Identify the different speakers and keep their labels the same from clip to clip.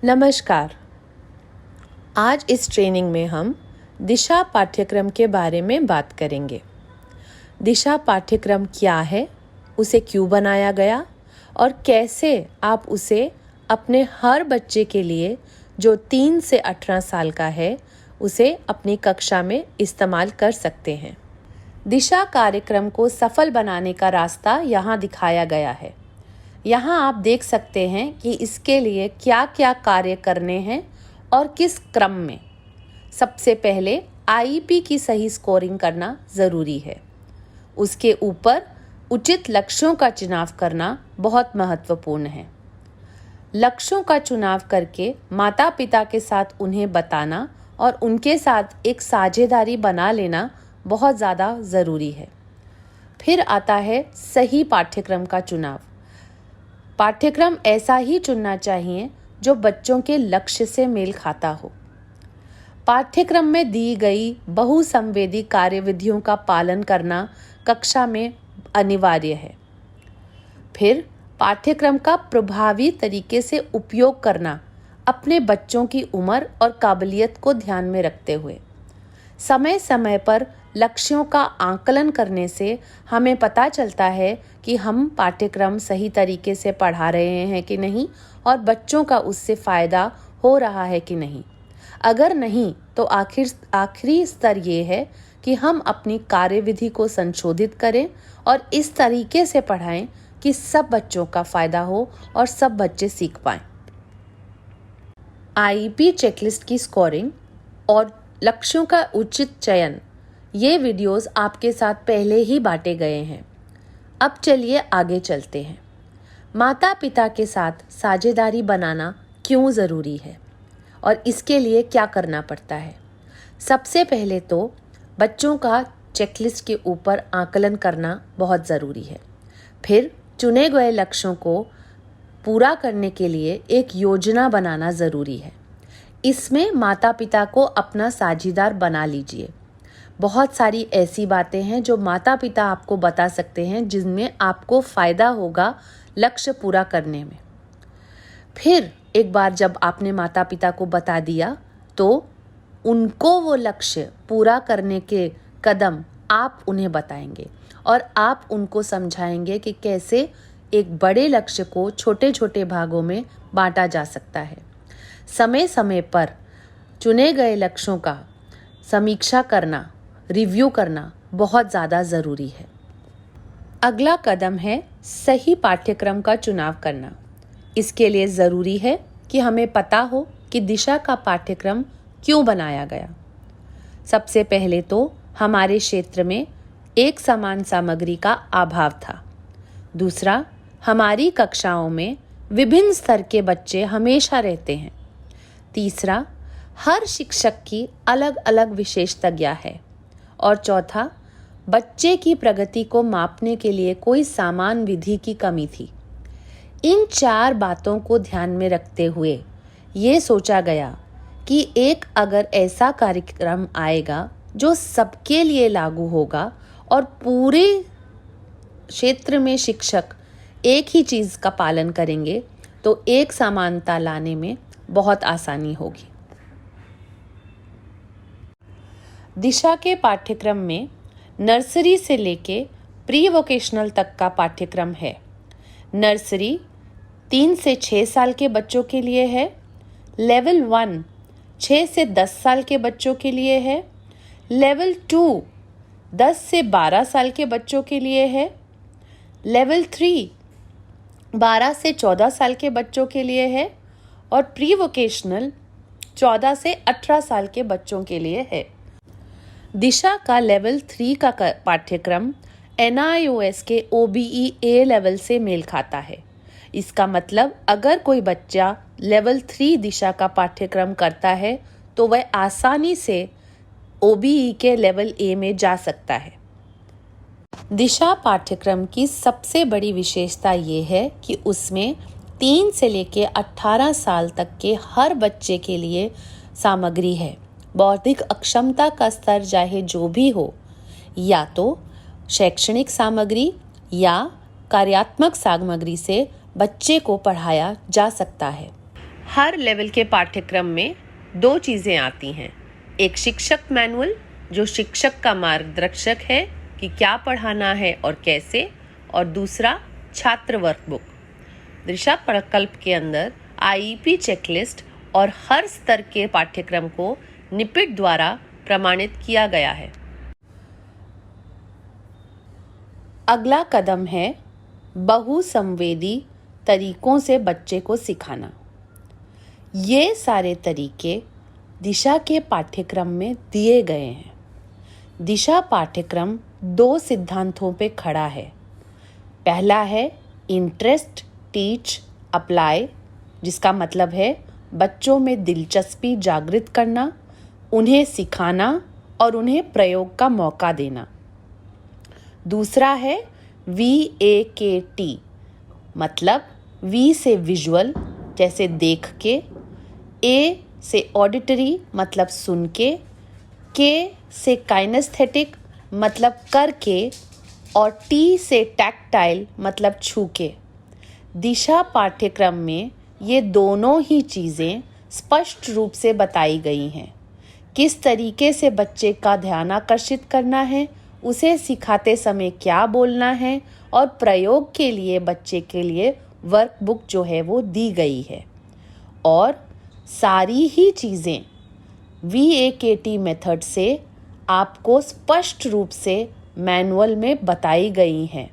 Speaker 1: नमस्कार। आज इस ट्रेनिंग में हम दिशा पाठ्यक्रम के बारे में बात करेंगे। दिशा पाठ्यक्रम क्या है, उसे क्यों बनाया गया और कैसे आप उसे अपने हर बच्चे के लिए जो 3 से 18 साल का है उसे अपनी कक्षा में इस्तेमाल कर सकते हैं। दिशा कार्यक्रम को सफल बनाने का रास्ता यहाँ दिखाया गया है। यहाँ आप देख सकते हैं कि इसके लिए क्या क्या कार्य करने हैं और किस क्रम में। सबसे पहले आईईपी की सही स्कोरिंग करना ज़रूरी है। उसके ऊपर उचित लक्ष्यों का चुनाव करना बहुत महत्वपूर्ण है। लक्ष्यों का चुनाव करके माता पिता के साथ उन्हें बताना और उनके साथ एक साझेदारी बना लेना बहुत ज़्यादा ज़रूरी है। फिर आता है सही पाठ्यक्रम का चुनाव। पाठ्यक्रम ऐसा ही चुनना चाहिए जो बच्चों के लक्ष्य से मेल खाता हो। पाठ्यक्रम में दी गई बहुसंवेदी कार्यविधियों का पालन करना कक्षा में अनिवार्य है। फिर पाठ्यक्रम का प्रभावी तरीके से उपयोग करना अपने बच्चों की उम्र और काबिलियत को ध्यान में रखते हुए। समय समय पर लक्ष्यों का आकलन करने से हमें पता चलता है कि हम पाठ्यक्रम सही तरीके से पढ़ा रहे हैं कि नहीं और बच्चों का उससे फ़ायदा हो रहा है कि नहीं। अगर नहीं तो आखिरी स्तर ये है कि हम अपनी कार्यविधि को संशोधित करें और इस तरीके से पढ़ाएं कि सब बच्चों का फ़ायदा हो और सब बच्चे सीख पाएं। आईईपी चेकलिस्ट की स्कोरिंग और लक्ष्यों का उचित चयन, ये वीडियोस आपके साथ पहले ही बांटे गए हैं। अब चलिए आगे चलते हैं। माता पिता के साथ साझेदारी बनाना क्यों ज़रूरी है और इसके लिए क्या करना पड़ता है। सबसे पहले तो बच्चों का चेकलिस्ट के ऊपर आकलन करना बहुत ज़रूरी है। फिर चुने गए लक्ष्यों को पूरा करने के लिए एक योजना बनाना ज़रूरी है। इसमें माता पिता को अपना साझीदार बना लीजिए। बहुत सारी ऐसी बातें हैं जो माता पिता आपको बता सकते हैं जिनमें आपको फ़ायदा होगा लक्ष्य पूरा करने में। फिर एक बार जब आपने माता पिता को बता दिया तो उनको वो लक्ष्य पूरा करने के कदम आप उन्हें बताएंगे और आप उनको समझाएंगे कि कैसे एक बड़े लक्ष्य को छोटे छोटे भागों में बांटा जा सकता है। समय समय पर चुने गए लक्ष्यों का समीक्षा करना, रिव्यू करना बहुत ज़्यादा ज़रूरी है। अगला कदम है सही पाठ्यक्रम का चुनाव करना। इसके लिए ज़रूरी है कि हमें पता हो कि दिशा का पाठ्यक्रम क्यों बनाया गया। सबसे पहले तो हमारे क्षेत्र में एक समान सामग्री का अभाव था। दूसरा, हमारी कक्षाओं में विभिन्न स्तर के बच्चे हमेशा रहते हैं। तीसरा, हर शिक्षक की अलग अलग विशेषज्ञता है। और चौथा, बच्चे की प्रगति को मापने के लिए कोई समान विधि की कमी थी। इन 4 बातों को ध्यान में रखते हुए ये सोचा गया कि एक अगर ऐसा कार्यक्रम आएगा जो सबके लिए लागू होगा और पूरे क्षेत्र में शिक्षक एक ही चीज़ का पालन करेंगे तो एक समानता लाने में बहुत आसानी होगी। दिशा के पाठ्यक्रम में नर्सरी से लेके प्री वोकेशनल तक का पाठ्यक्रम है। नर्सरी 3 से 6 साल के बच्चों के लिए है। लेवल 1 6 से 10 साल के बच्चों के लिए है। लेवल 2 10 से 12 साल के बच्चों के लिए है। लेवल 3 12 से 14 साल के बच्चों के लिए है और प्री वोकेशनल 14 से 18 साल के बच्चों के लिए है। दिशा का लेवल 3 का पाठ्यक्रम NIOS के OBE A लेवल से मेल खाता है। इसका मतलब अगर कोई बच्चा लेवल 3 दिशा का पाठ्यक्रम करता है तो वह आसानी से OBE के लेवल A में जा सकता है। दिशा पाठ्यक्रम की सबसे बड़ी विशेषता ये है कि उसमें 3 से लेकर 18 साल तक के हर बच्चे के लिए सामग्री है। बौद्धिक अक्षमता का स्तर चाहे जो भी हो, या तो शैक्षणिक सामग्री या कार्यात्मक सामग्री से बच्चे को पढ़ाया जा सकता है। हर लेवल के पाठ्यक्रम में दो चीज़ें आती हैं, एक शिक्षक मैनुअल जो शिक्षक का मार्गदर्शक है कि क्या पढ़ाना है और कैसे, और दूसरा छात्र वर्कबुक। दिशा प्रकल्प के अंदर आईईपी चेकलिस्ट और हर स्तर के पाठ्यक्रम को निपिट द्वारा प्रमाणित किया गया है। अगला कदम है बहुसंवेदी तरीकों से बच्चे को सिखाना। ये सारे तरीके दिशा के पाठ्यक्रम में दिए गए हैं। दिशा पाठ्यक्रम दो सिद्धांतों पे खड़ा है। पहला है इंटरेस्ट, टीच, अप्लाई, जिसका मतलब है बच्चों में दिलचस्पी जागृत करना, उन्हें सिखाना और उन्हें प्रयोग का मौका देना। दूसरा है VAKT, मतलब V से विजुअल जैसे देख के, A से ऑडिटरी मतलब सुन के, K से काइनेस्थेटिक मतलब करके और T से टैक्टाइल मतलब छू के। दिशा पाठ्यक्रम में ये दोनों ही चीज़ें स्पष्ट रूप से बताई गई हैं। किस तरीके से बच्चे का ध्यान आकर्षित करना है, उसे सिखाते समय क्या बोलना है, और प्रयोग के लिए बच्चे के लिए वर्कबुक जो है वो दी गई है। और सारी ही चीज़ें VAKT मेथड से आपको स्पष्ट रूप से मैनुअल में बताई गई हैं,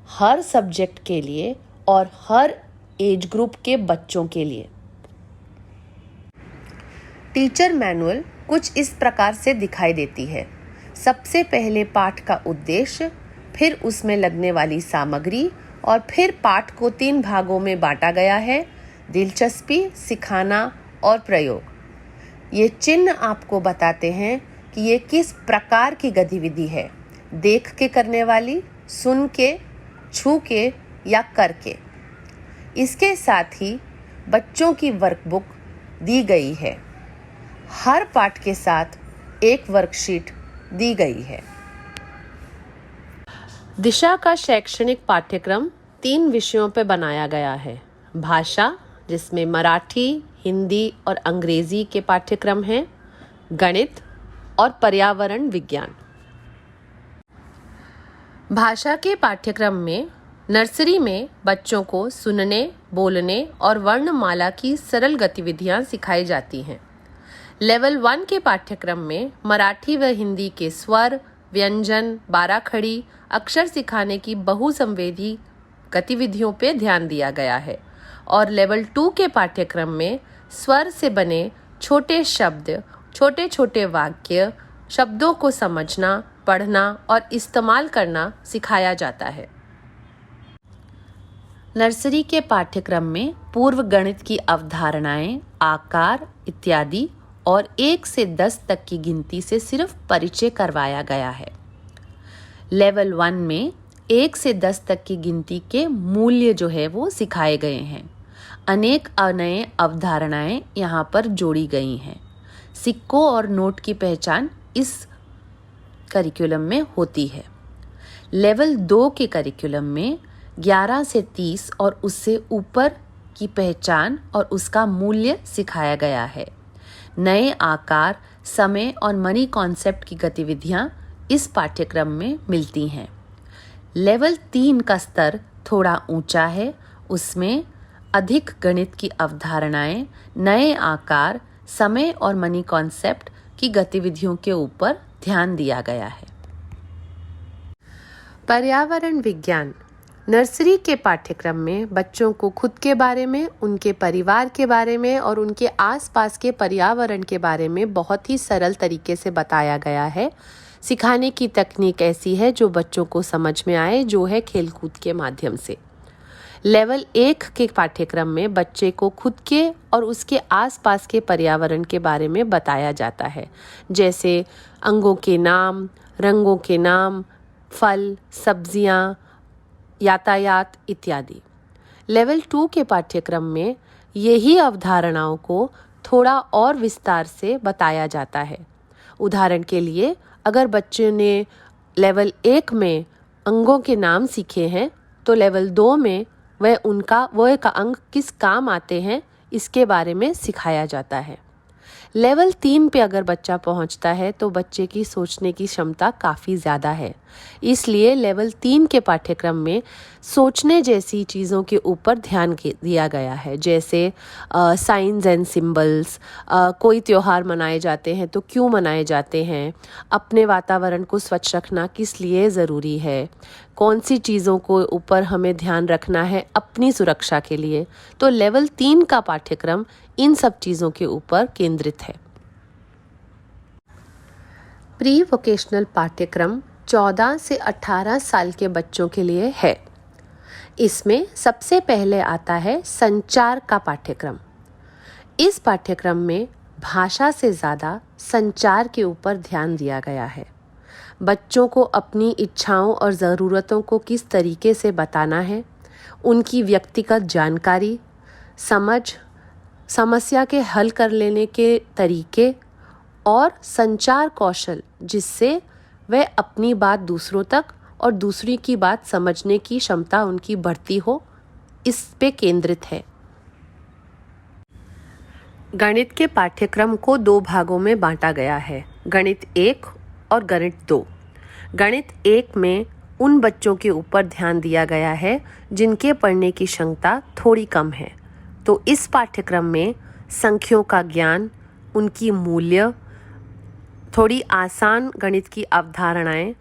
Speaker 1: हर सब्जेक्ट के लिए और हर एज ग्रुप के बच्चों के लिए। टीचर मैनुअल कुछ इस प्रकार से दिखाई देती है। सबसे पहले पाठ का उद्देश्य, फिर उसमें लगने वाली सामग्री, और फिर पाठ को 3 भागों में बांटा गया है: दिलचस्पी, सिखाना और प्रयोग। ये चिन्ह आपको बताते हैं कि ये किस प्रकार की गतिविधि है, देख के करने वाली, सुन के, छू के या करके। इसके साथ ही बच्चों की वर्कबुक दी गई है। हर पाठ के साथ एक वर्कशीट दी गई है। दिशा का शैक्षणिक पाठ्यक्रम 3 विषयों पर बनाया गया है। भाषा, जिसमें मराठी, हिंदी और अंग्रेजी के पाठ्यक्रम हैं, गणित और पर्यावरण विज्ञान। भाषा के पाठ्यक्रम में नर्सरी में बच्चों को सुनने, बोलने और वर्णमाला की सरल गतिविधियां सिखाई जाती हैं। लेवल 1 के पाठ्यक्रम में मराठी व हिंदी के स्वर, व्यंजन, बाराखड़ी, अक्षर सिखाने की बहुसंवेदी गतिविधियों पर ध्यान दिया गया है। और लेवल 2 के पाठ्यक्रम में स्वर से बने छोटे शब्द, छोटे छोटे वाक्य, शब्दों को समझना, पढ़ना और इस्तेमाल करना सिखाया जाता है। नर्सरी के पाठ्यक्रम में पूर्व गणित की अवधारणाएं, आकार इत्यादि और 1 से 10 तक की गिनती से सिर्फ परिचय करवाया गया है। लेवल 1 में 1 से 10 तक की गिनती के मूल्य जो है वो सिखाए गए हैं। अनेक नए अवधारणाएं यहाँ पर जोड़ी गई हैं। सिक्कों और नोट की पहचान इस करिकुलम में होती है। लेवल 2 के करिकुलम में 11 से 30 और उससे ऊपर की पहचान और उसका मूल्य सिखाया गया है। नए आकार, समय और मनी कॉन्सेप्ट की गतिविधियाँ इस पाठ्यक्रम में मिलती हैं। लेवल 3 का स्तर थोड़ा ऊंचा है। उसमें अधिक गणित की अवधारणाएं, नए आकार, समय और मनी कॉन्सेप्ट की गतिविधियों के ऊपर ध्यान दिया गया है। पर्यावरण विज्ञान। नर्सरी के पाठ्यक्रम में बच्चों को खुद के बारे में, उनके परिवार के बारे में और उनके आसपास के पर्यावरण के बारे में बहुत ही सरल तरीके से बताया गया है। सिखाने की तकनीक ऐसी है जो बच्चों को समझ में आए, जो है खेलकूद के माध्यम से। लेवल 1 के पाठ्यक्रम में बच्चे को खुद के और उसके आसपास के पर्यावरण के बारे में बताया जाता है, जैसे अंगों के नाम, रंगों के नाम, फल, सब्जियां, यातायात इत्यादि। लेवल 2 के पाठ्यक्रम में यही अवधारणाओं को थोड़ा और विस्तार से बताया जाता है। उदाहरण के लिए, अगर बच्चे ने लेवल 1 में अंगों के नाम सीखे हैं तो लेवल 2 में वह का अंग किस काम आते हैं इसके बारे में सिखाया जाता है। लेवल 3 पे अगर बच्चा पहुंचता है तो बच्चे की सोचने की क्षमता काफ़ी ज़्यादा है, इसलिए लेवल 3 के पाठ्यक्रम में सोचने जैसी चीज़ों के ऊपर ध्यान दिया गया है, जैसे साइंस एंड सिंबल्स, कोई त्योहार मनाए जाते हैं तो क्यों मनाए जाते हैं, अपने वातावरण को स्वच्छ रखना किस लिए ज़रूरी है, कौन सी चीज़ों को ऊपर हमें ध्यान रखना है अपनी सुरक्षा के लिए। तो लेवल 3 का पाठ्यक्रम इन सब चीज़ों के ऊपर केंद्रित है। प्री वोकेशनल पाठ्यक्रम 14 से 18 साल के बच्चों के लिए है। इसमें सबसे पहले आता है संचार का पाठ्यक्रम। इस पाठ्यक्रम में भाषा से ज़्यादा संचार के ऊपर ध्यान दिया गया है। बच्चों को अपनी इच्छाओं और ज़रूरतों को किस तरीके से बताना है, उनकी व्यक्तिगत जानकारी, समझ, समस्या के हल कर लेने के तरीके और संचार कौशल, जिससे वह अपनी बात दूसरों तक और दूसरी की बात समझने की क्षमता उनकी बढ़ती हो, इस पे केंद्रित है। गणित के पाठ्यक्रम को 2 भागों में बांटा गया है, गणित 1 और गणित 2। गणित 1 में उन बच्चों के ऊपर ध्यान दिया गया है जिनके पढ़ने की क्षमता थोड़ी कम है। तो इस पाठ्यक्रम में संख्याओं का ज्ञान, उनकी मूल्य, थोड़ी आसान गणित की अवधारणाएं,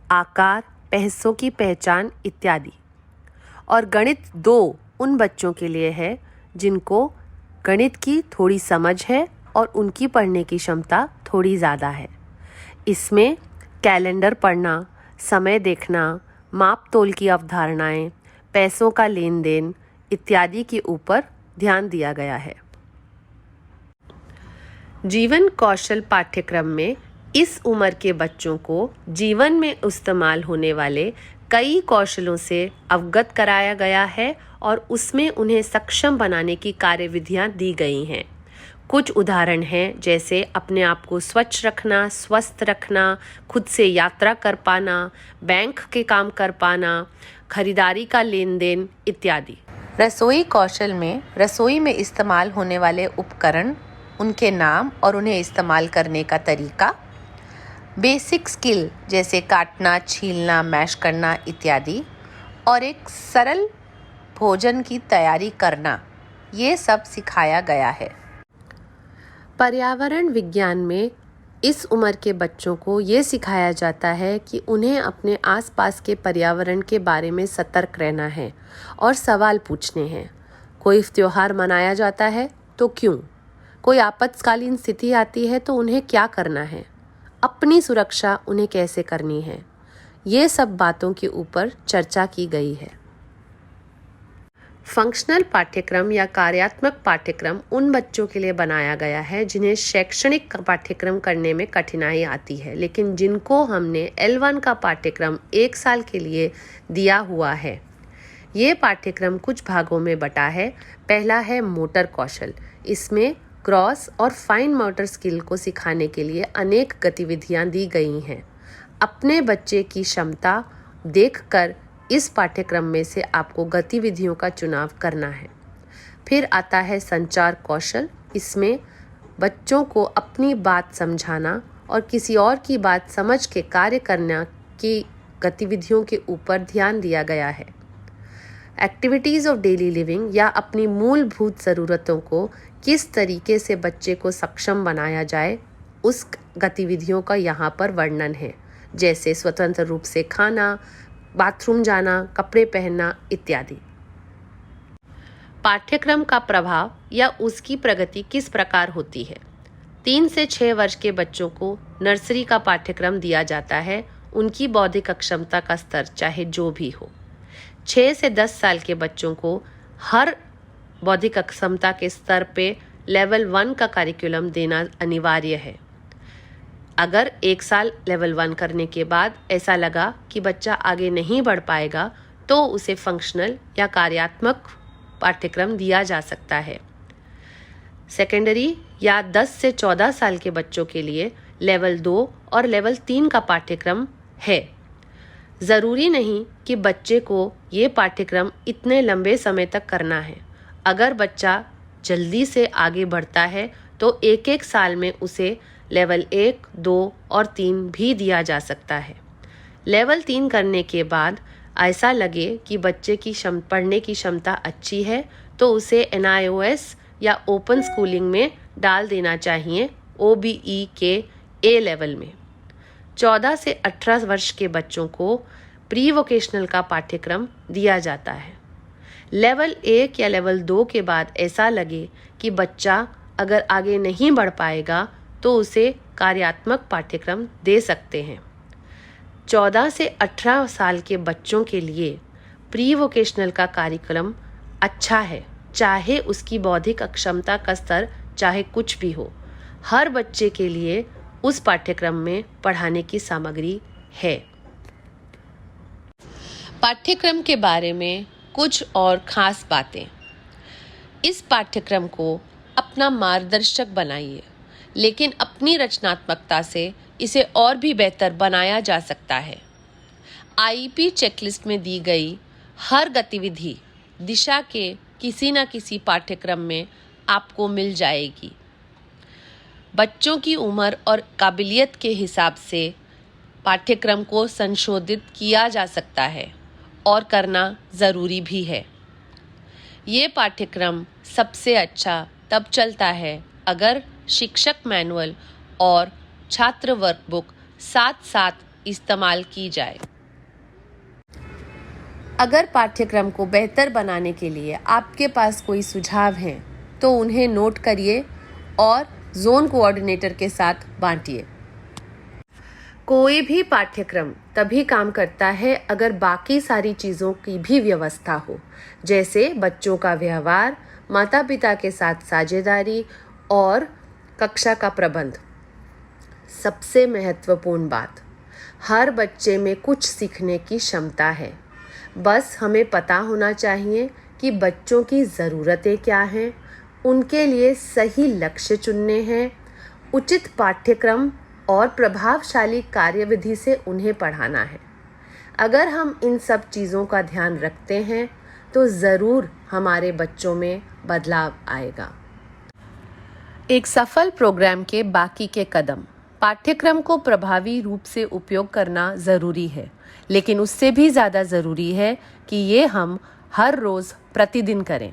Speaker 1: आकार, पैसों की पहचान इत्यादि। और गणित 2 उन बच्चों के लिए है जिनको गणित की थोड़ी समझ है और उनकी पढ़ने की क्षमता थोड़ी ज़्यादा है। इसमें कैलेंडर पढ़ना, समय देखना, माप तोल की अवधारणाएं, पैसों का लेन देन इत्यादि के ऊपर ध्यान दिया गया है। जीवन कौशल पाठ्यक्रम में इस उम्र के बच्चों को जीवन में इस्तेमाल होने वाले कई कौशलों से अवगत कराया गया है और उसमें उन्हें सक्षम बनाने की कार्यविधियां दी गई हैं। कुछ उदाहरण हैं, जैसे अपने आप को स्वच्छ रखना, स्वस्थ रखना, खुद से यात्रा कर पाना, बैंक के काम कर पाना, खरीदारी का लेन देन इत्यादि। रसोई कौशल में रसोई में इस्तेमाल होने वाले उपकरण, उनके नाम और उन्हें इस्तेमाल करने का तरीका, बेसिक स्किल जैसे काटना, छीलना, मैश करना इत्यादि, और एक सरल भोजन की तैयारी करना, ये सब सिखाया गया है। पर्यावरण विज्ञान में इस उम्र के बच्चों को ये सिखाया जाता है कि उन्हें अपने आसपास के पर्यावरण के बारे में सतर्क रहना है और सवाल पूछने हैं। कोई त्योहार मनाया जाता है तो क्यों? कोई आपातकालीन स्थिति आती है तो उन्हें क्या करना है? अपनी सुरक्षा उन्हें कैसे करनी है? ये सब बातों के ऊपर चर्चा की गई है। फंक्शनल पाठ्यक्रम या कार्यात्मक पाठ्यक्रम उन बच्चों के लिए बनाया गया है जिन्हें शैक्षणिक पाठ्यक्रम करने में कठिनाई आती है, लेकिन जिनको हमने L1 का पाठ्यक्रम 1 साल के लिए दिया हुआ है। ये पाठ्यक्रम कुछ भागों में बटा है। पहला है मोटर कौशल। इसमें क्रॉस और फाइन मोटर स्किल को सिखाने के लिए अनेक गतिविधियां दी गई हैं। अपने बच्चे की क्षमता देखकर इस पाठ्यक्रम में से आपको गतिविधियों का चुनाव करना है। फिर आता है संचार कौशल। इसमें बच्चों को अपनी बात समझाना और किसी और की बात समझ के कार्य करना की गतिविधियों के ऊपर ध्यान दिया गया है। एक्टिविटीज़ ऑफ डेली लिविंग या अपनी मूलभूत ज़रूरतों को किस तरीके से बच्चे को सक्षम बनाया जाए, उस गतिविधियों का यहाँ पर वर्णन है, जैसे स्वतंत्र रूप से खाना, बाथरूम जाना, कपड़े पहनना इत्यादि। पाठ्यक्रम का प्रभाव या उसकी प्रगति किस प्रकार होती है? 3 से 6 वर्ष के बच्चों को नर्सरी का पाठ्यक्रम दिया जाता है। उनकी बौद्धिक अक्षमता का स्तर चाहे जो भी हो। 6 से 10 साल के बच्चों को हर बौद्धिक अक्षमता के स्तर पे लेवल 1 का करिकुलम देना अनिवार्य है। अगर 1 साल लेवल 1 करने के बाद ऐसा लगा कि बच्चा आगे नहीं बढ़ पाएगा तो उसे फंक्शनल या कार्यात्मक पाठ्यक्रम दिया जा सकता है। सेकेंडरी या 10 से 14 साल के बच्चों के लिए लेवल 2 और लेवल 3 का पाठ्यक्रम है। ज़रूरी नहीं कि बच्चे को ये पाठ्यक्रम इतने लंबे समय तक करना है। अगर बच्चा जल्दी से आगे बढ़ता है तो एक एक साल में उसे लेवल 1, 2 और 3 भी दिया जा सकता है। लेवल 3 करने के बाद ऐसा लगे कि बच्चे की पढ़ने की क्षमता अच्छी है तो उसे NIOS या ओपन स्कूलिंग में डाल देना चाहिए, OBE के A लेवल में। 14 से 18 वर्ष के बच्चों को प्री वोकेशनल का पाठ्यक्रम दिया जाता है। लेवल 1 या लेवल 2 के बाद ऐसा लगे कि बच्चा अगर आगे नहीं बढ़ पाएगा तो उसे कार्यात्मक पाठ्यक्रम दे सकते हैं। 14 से 18 साल के बच्चों के लिए प्री वोकेशनल का कार्यक्रम अच्छा है, चाहे उसकी बौद्धिक अक्षमता का स्तर चाहे कुछ भी हो। हर बच्चे के लिए उस पाठ्यक्रम में पढ़ाने की सामग्री है। पाठ्यक्रम के बारे में कुछ और खास बातें। इस पाठ्यक्रम को अपना मार्गदर्शक बनाइए, लेकिन अपनी रचनात्मकता से इसे और भी बेहतर बनाया जा सकता है। IEP चेकलिस्ट में दी गई हर गतिविधि दिशा के किसी न किसी पाठ्यक्रम में आपको मिल जाएगी। बच्चों की उम्र और काबिलियत के हिसाब से पाठ्यक्रम को संशोधित किया जा सकता है और करना ज़रूरी भी है। ये पाठ्यक्रम सबसे अच्छा तब चलता है अगर शिक्षक मैनुअल और छात्र वर्कबुक साथ साथ इस्तेमाल की जाए। अगर पाठ्यक्रम को बेहतर बनाने के लिए आपके पास कोई सुझाव हैं तो उन्हें नोट करिए और जोन कोऑर्डिनेटर के साथ बांटिए। कोई भी पाठ्यक्रम तभी काम करता है अगर बाकी सारी चीज़ों की भी व्यवस्था हो, जैसे बच्चों का व्यवहार, माता पिता के साथ साझेदारी और कक्षा का प्रबंध। सबसे महत्वपूर्ण बात, हर बच्चे में कुछ सीखने की क्षमता है। बस हमें पता होना चाहिए कि बच्चों की ज़रूरतें क्या हैं, उनके लिए सही लक्ष्य चुनने हैं, उचित पाठ्यक्रम और प्रभावशाली कार्यविधि से उन्हें पढ़ाना है। अगर हम इन सब चीज़ों का ध्यान रखते हैं तो ज़रूर हमारे बच्चों में बदलाव आएगा। एक सफल प्रोग्राम के बाकी के कदम। पाठ्यक्रम को प्रभावी रूप से उपयोग करना ज़रूरी है, लेकिन उससे भी ज़्यादा ज़रूरी है कि ये हम हर रोज़ प्रतिदिन करें।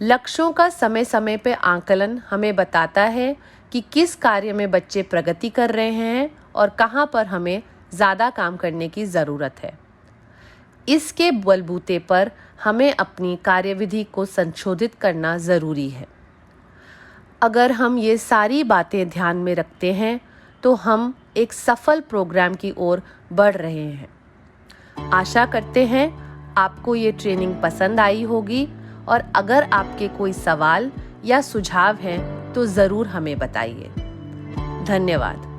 Speaker 1: लक्ष्यों का समय समय पर आकलन हमें बताता है कि किस कार्य में बच्चे प्रगति कर रहे हैं और कहाँ पर हमें ज़्यादा काम करने की ज़रूरत है। इसके बलबूते पर हमें अपनी कार्यविधि को संशोधित करना ज़रूरी है। अगर हम ये सारी बातें ध्यान में रखते हैं तो हम एक सफल प्रोग्राम की ओर बढ़ रहे हैं। आशा करते हैं आपको ये ट्रेनिंग पसंद आई होगी और अगर आपके कोई सवाल या सुझाव हैं तो ज़रूर हमें बताइए। धन्यवाद।